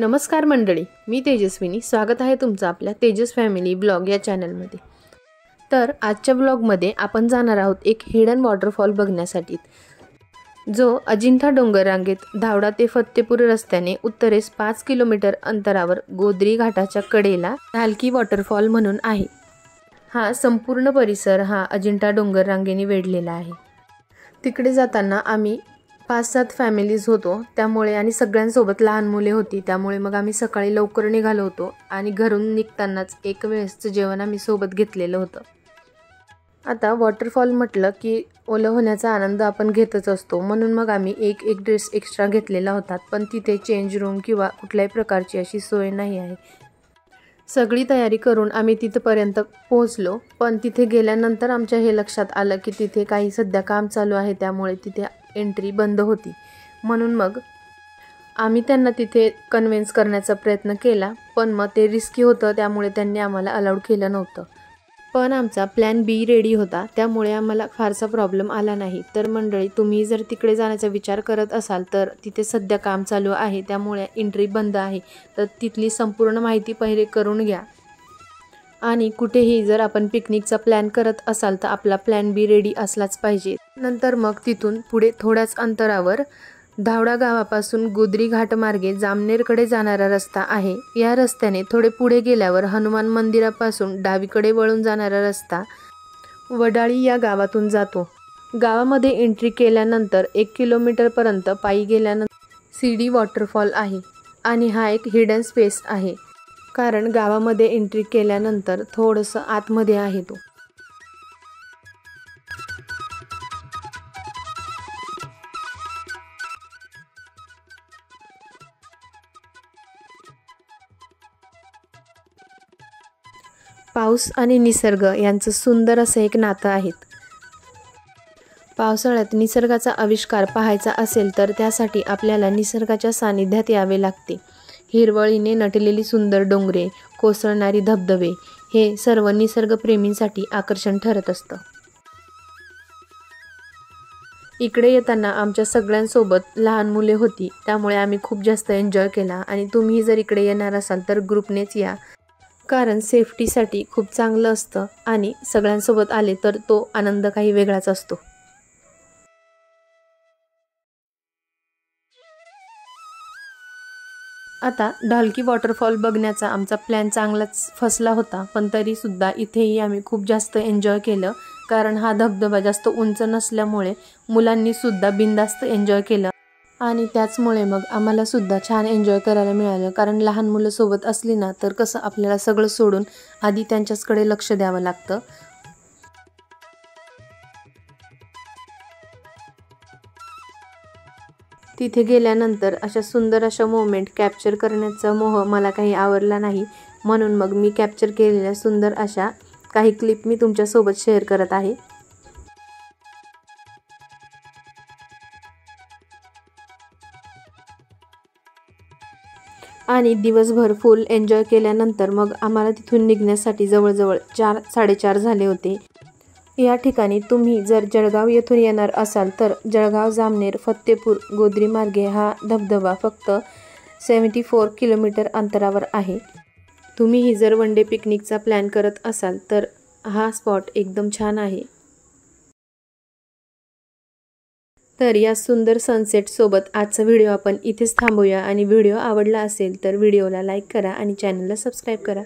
नमस्कार मंडळी, मी तेजस्विनी. स्वागत आहे तुमचं आपल्या तेजस फॅमिली ब्लॉग या चॅनलमध्ये. तर आजच्या ब्लॉगमध्ये आपण जाणार आहोत एक हिडन वॉटरफॉल बघण्यासाठी, जो अजिंठा डोंगर रांगेत धावडा ते फत्तेपूर रस्त्याने उत्तरेस 5 किलोमीटर अंतरावर गोदरी घाटाच्या कडेला ढालकी वॉटरफॉल म्हणून आहे. हा संपूर्ण परिसर हा अजिंठा डोंगर रांगेने वेढलेला आहे. तिकडे जाताना आम्ही 5-7 फॅमिलीज होतो, त्यामुळे आणि सगळ्यांसोबत लहान मुले होती, त्यामुळे मग आम्ही सकाळी लवकर निघालो होतो आणि घरून निघतानाच एक वेळेसचं जेवण आम्ही सोबत घेतलेलं होतं. आता वॉटरफॉल म्हटलं की ओलं होण्याचा आनंद आपण घेतच असतो, म्हणून मग आम्ही एक ड्रेस एक्स्ट्रा घेतलेला होता. पण तिथे चेंज रूम किंवा कुठल्याही प्रकारची अशी सोय नाही आहे. सगळी तयारी करून आम्ही तिथपर्यंत पोहोचलो, पण तिथे गेल्यानंतर आमच्या हे लक्षात आलं की तिथे काही सध्या काम चालू आहे, त्यामुळे तिथे एंट्री बंद होती. म्हणून मग आम्ही त्यांना तिथे कन्व्हिन्स करण्याचा प्रयत्न केला, पण मग ते रिस्की होतं, त्यामुळे त्यांनी आम्हाला अलाउड केलं नव्हतं. पण आमचा प्लॅन बी रेडी होता, त्यामुळे आम्हाला फारसा प्रॉब्लेम आला नाही. तर मंडळी, तुम्ही जर तिकडे जाण्याचा विचार करत असाल तर तिथे सध्या काम चालू आहे, त्यामुळे एंट्री बंद आहे. तर तिथली संपूर्ण माहिती पहिले करून घ्या. आणि कुठेही जर आपण पिकनिकचा प्लॅन करत असाल तर आपला प्लॅन बी रेडी असलाच पाहिजे. नंतर मग तिथून पुढे थोड्याच अंतरावर धावडा गावापासून गोदरी घाट मार्गे जामनेरकडे जाणारा रस्ता आहे. या रस्त्याने थोडे पुढे गेल्यावर हनुमान मंदिरापासून डावीकडे वळून जाणारा रस्ता वडाळी या गावातून जातो. गावामध्ये एंट्री केल्यानंतर 1 किलोमीटरपर्यंत पायी गेल्यानंतर सीडी वॉटरफॉल आहे आणि हा एक हिडन स्पेस आहे, कारण गावामध्ये एंट्री केल्यानंतर थोडंसं आतमध्ये आहे तो. पाऊस आणि निसर्ग यांचं सुंदर असं एक नातं आहे. पावसाळ्यात निसर्गाचा आविष्कार पाहायचा असेल तर त्यासाठी आपल्याला निसर्गाच्या सानिध्यात यावे लागते. हिरवळीने नटलेली सुंदर डोंगरे, कोसळणारी धबधबे हे सर्व निसर्गप्रेमींसाठी आकर्षण ठरत असतं. इकडे येताना आमच्या सगळ्यांसोबत लहान मुले होती, त्यामुळे आम्ही खूप जास्त एन्जॉय केला. आणि तुम्ही जर इकडे येणार असाल तर ग्रुपनेच या, कारण सेफ्टीसाठी खूप चांगलं असतं आणि सगळ्यांसोबत आले तर तो आनंद काही वेगळाच असतो. आता ढालकी वॉटरफॉल बघण्याचा आमचा प्लॅन चांगलाच फसला होता, पण तरीसुद्धा इथेही आम्ही खूप जास्त एन्जॉय केलं, कारण हा धबधबा जास्त उंच नसल्यामुळे मुलांनीसुद्धा बिनधास्त एन्जॉय केलं. आणि त्याचमुळे मग आम्हालासुद्धा छान एन्जॉय करायला मिळालं, कारण लहान मुलं सोबत असली ना तर कसं आपल्याला सगळं सोडून आधी त्यांच्याचकडे लक्ष द्यावं लागतं. तिथे गेल्यानंतर अशा सुंदर अशा मोमेंट कॅप्चर करण्याचा मोह मला काही आवरला नाही, म्हणून मग मी कॅप्चर केलेल्या सुंदर अशा काही क्लिप मी तुमच्यासोबत शेअर करत आहे. आणि दिवसभर फुल एन्जॉय केल्यानंतर मग आम्हाला तिथून निघण्यासाठी जवळजवळ 4-4:30 झाले होते. या ठिकाणी तुम्ही जर जळगाव येथून येणार असाल तर जळगाव, जामनेर, फत्तेपूर, गोदरी मार्गे हा धबधबा फक्त 74 किलोमीटर अंतरावर आहे. तुम्हीही जर वन डे पिकनिकचा प्लॅन करत असाल तर हा स्पॉट एकदम छान आहे. तर या सुंदर सनसेट सोबत आजचा व्हिडिओ आपण इथेच थांबूया. आणि व्हिडिओ आवडला असेल तर व्हिडिओला लाईक करा आणि चॅनलला सबस्क्राईब करा.